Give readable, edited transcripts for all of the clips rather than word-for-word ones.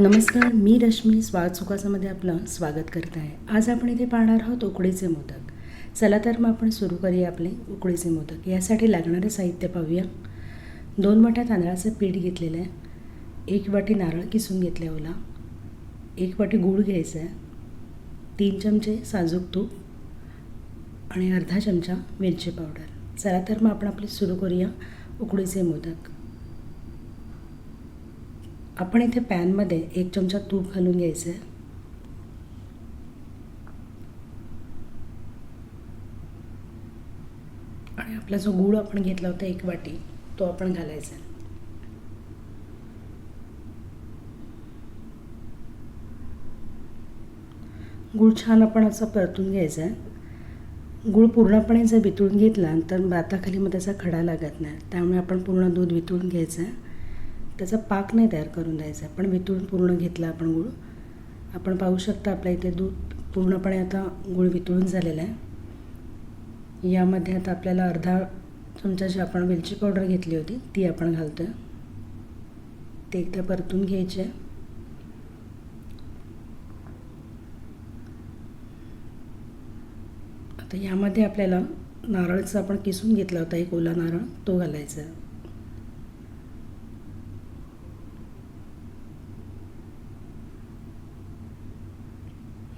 नमस्कार, मी रश्मी स्वाद सुखासामध्ये आपलं स्वागत करत आहे. आज आपण इथे पाहणार आहोत उकडीचे मोदक. चला तर मग आपण सुरू करूया आपले उकडीचे मोदक. यासाठी लागणारे साहित्य पाहूया. 2 वाट्या तांदळाचं पीठ घेतलेलं आहे, 1 वाटी नारळ किसून घेतले ओला, 1 वाटी गूळ घ्यायचा आहे, 3 चमचे साजूक तूप आणि अर्धा चमचा वेलची पावडर. चला तर मग आपण आपले सुरू करूया उकडीचे मोदक. आपण इथे पॅनमध्ये 1 चमचा तूप घालून घ्यायचं आहे. आणि आपला जो गूळ आपण घेतला होता 1 वाटी तो आपण घालायचा आहे. गूळ छान आपण असं परतून घ्यायचा आहे. गूळ पूर्णपणे जर वितळून घेतला तर भाताखाली मग त्याचा खडा लागत नाही, त्यामुळे आपण पूर्ण दूध वितळून घ्यायचं आहे. त्याचा पाक नाही तयार करून द्यायचा, पण वितळून पूर्ण घेतला आपण गूळ. आपण पाहू शकता आपल्या इथे दूध पूर्णपणे आता गूळ वितळून झालेला आहे. यामध्ये आता आपल्याला अर्धा चमचा जी आपण वेलची पावडर घेतली होती ती आपण घालतो आहे. ते एकदा परतून घ्यायचे. आता यामध्ये आपल्याला नारळाचा आपण किसून घेतला होता एक ओला नारळ तो घालायचा आहे.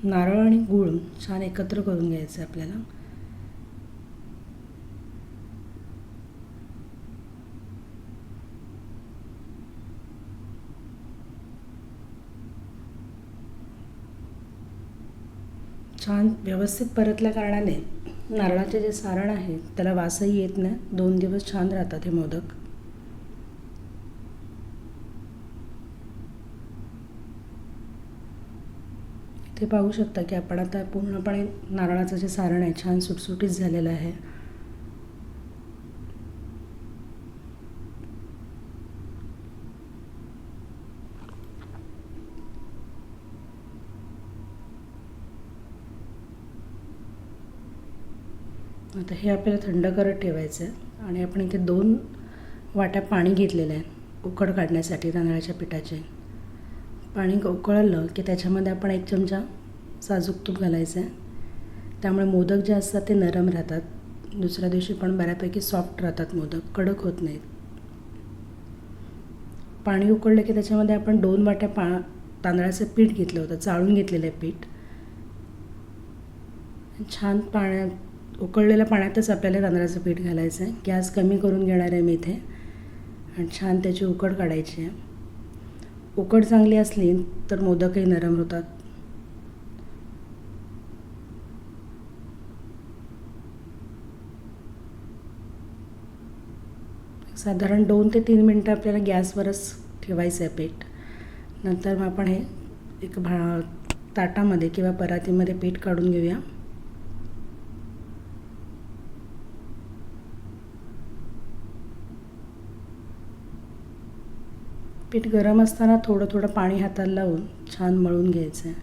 नारळ आणि गूळ छान एकत्र करून घ्यायचं आहे आपल्याला. छान व्यवस्थित परतल्या कारणाने नारळाचे जे सारण आहे त्याला वासही येत नाही. 2 दिवस छान राहतात हे मोदक. ते पाहू शकता की आपण आता पूर्णपणे नारळाचं जे सारण आहे छान सुटसुटीत झालेलं आहे. आता हे आपल्याला थंड करत ठेवायचं आहे. आणि आपण इथे 2 वाट्या पाणी घेतलेलं आहे उकड काढण्यासाठी तांदळाच्या पिठाचे. पाणी उकळलं की त्याच्यामध्ये आपण 1 चमचा साजूक तूप घालायचं आहे. त्यामुळे मोदक जे असतात ते नरम राहतात. दुसऱ्या दिवशी पण बऱ्यापैकी सॉफ्ट राहतात मोदक, कडक होत नाहीत. पाणी उकळलं की त्याच्यामध्ये आपण 2 वाट्या तांदळाचं पीठ घेतलं होतं, चाळून घेतलेलं आहे पीठ. छान उकळलेल्या पाण्यातच आपल्याला तांदळाचं पीठ घालायचं आहे. गॅस कमी करून घेणार आहे मी इथे आणि छान त्याची उकड काढायची आहे. उकड चांगली असली तर मोदकही नरम होतात. साधारण 2 ते 3 मिनटं आपल्याला गॅसवरच ठेवायचं आहे पीठ. नंतर मग आपण हे एक ताटामध्ये किंवा परातीमध्ये पीठ काढून घेऊया. पीठ गरम असताना थोडं थोडं पाणी हाताला लावून छान मळून घ्यायचं आहे.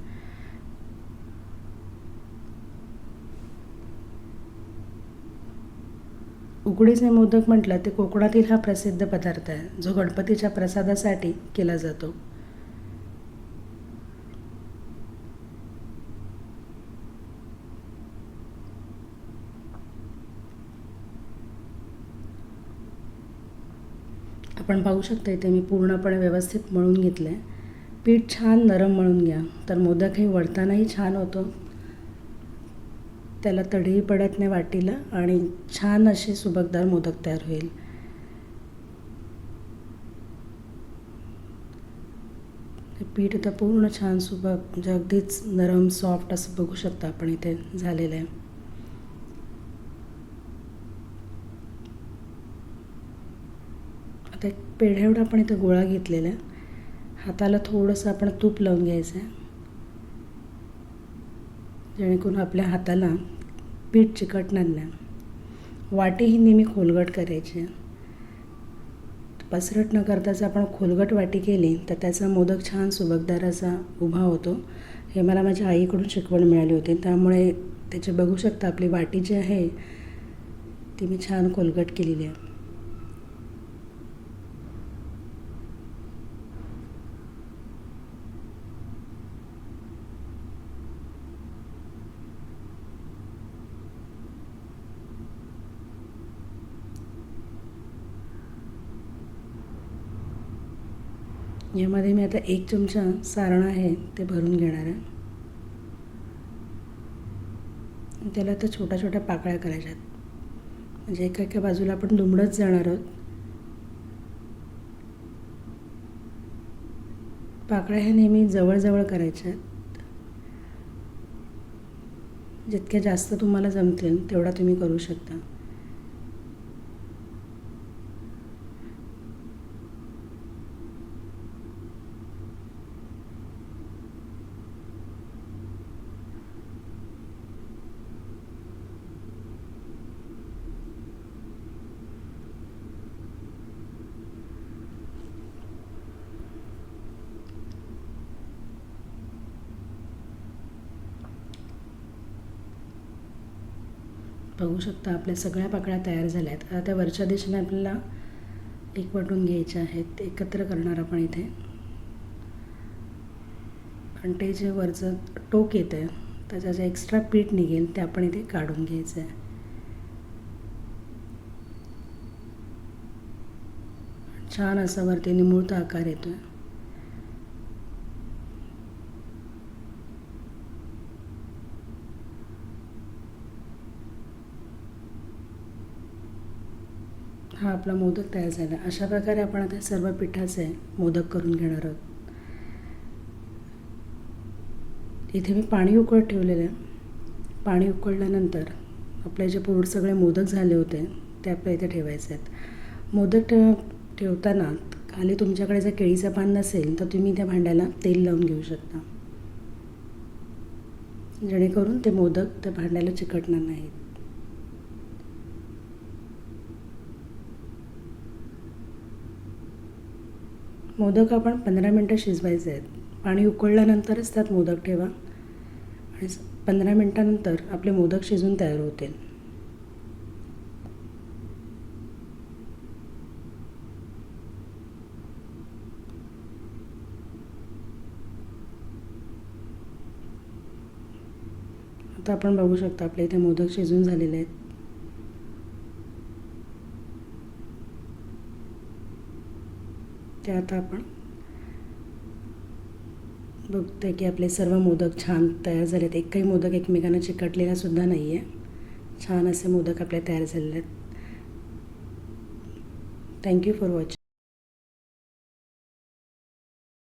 उकडीचे मोदक म्हटलं ते कोकणातील हा प्रसिद्ध पदार्थ आहे जो गणपतीच्या प्रसादासाठी केला जातो. आपण पाहू शकता इथे मी पूर्णपणे व्यवस्थित मळून घेतलं आहे. पीठ छान नरम मळून घ्या तर मोदकही वळतानाही छान होतो, त्याला तडीही पडत नाही वाटीला आणि छान असे सुबकदार मोदक तयार होईल. पीठ आता पूर्ण छान सुबक म्हणजे अगदीच नरम सॉफ्ट असं बघू शकता आपण इथे झालेलं आहे. आता एक पेढ्या एवढा आपण इथे गोळा घेतलेला आहे. हाताला थोडंसं आपण तूप लावून घ्यायचं आहे जेणेकरून आपल्या हाताला पीठ चिकटणार नाही. वाटी ही नेहमी खोलगट करायची. पसरट न करताच आपण खोलगट वाटी केली तर त्याचा मोदक छान सुबकदार असा उभा होतो. हे मला माझ्या आईकडून शिकवण मिळाली होती, त्यामुळे त्याचे बघू शकता आपली वाटी जी आहे ती मी छान खोलगट केलेली आहे. यामध्ये मी आता 1 चमचा सारण आहे ते भरून घेणार आहे. त्याला आता छोट्या छोट्या पाकळ्या करायच्या आहेत, म्हणजे एका एका बाजूला आपण दुमडत जाणार आहोत. पाकळ्या ह्या नेहमी जवळजवळ करायच्या आहेत. जितक्या जास्त तुम्हाला जमतील तेवढा तुम्ही करू शकता. बघू शकता आपल्या सगळ्या पाकळ्या तयार झाल्या आहेत. आता त्या वरच्या दिशेने आपल्याला एकवटून घ्यायच्या आहेत, एकत्र करणार आपण इथे. आणि ते जे वरचं टोक येतं आहे त्याचं जे एक्स्ट्रा पीठ निघेल ते आपण इथे काढून घ्यायचं आहे. छान असा वरती निमुळता आकार येतो आहे. हा आपला मोदक तयार झाला. अशा प्रकारे आपण आता सर्व पिठाचे मोदक करून घेणार आहोत. इथे मी पाणी उकळत ठेवलेलं आहे. पाणी उकळल्यानंतर आपले जे सगळे मोदक झाले होते ते आपल्या इथे ठेवायचे आहेत. मोदक ठेवताना खाली तुमच्याकडे जर केळीचं पान नसेल तर तुम्ही त्या भांड्याला तेल लावून घेऊ शकता, जेणेकरून ते मोदक त्या भांड्याला चिकटणार नाहीत. मोदक आपण 15 मिनटं शिजवायचे आहेत. पाणी उकळल्यानंतरच त्यात मोदक ठेवा आणि 15 मिनटानंतर आपले मोदक शिजून तयार होतील. आता आपण बघू शकता आपल्या इथे मोदक शिजून झालेले आहेत. ते आता आपण बघतोय की आपले सर्व मोदक छान तयार झाले आहेत. एकही मोदक एकमेकांना चिकटलेला सुद्धा नाही आहे. छान असे मोदक आपले तयार झालेले आहेत. Thank you for watching.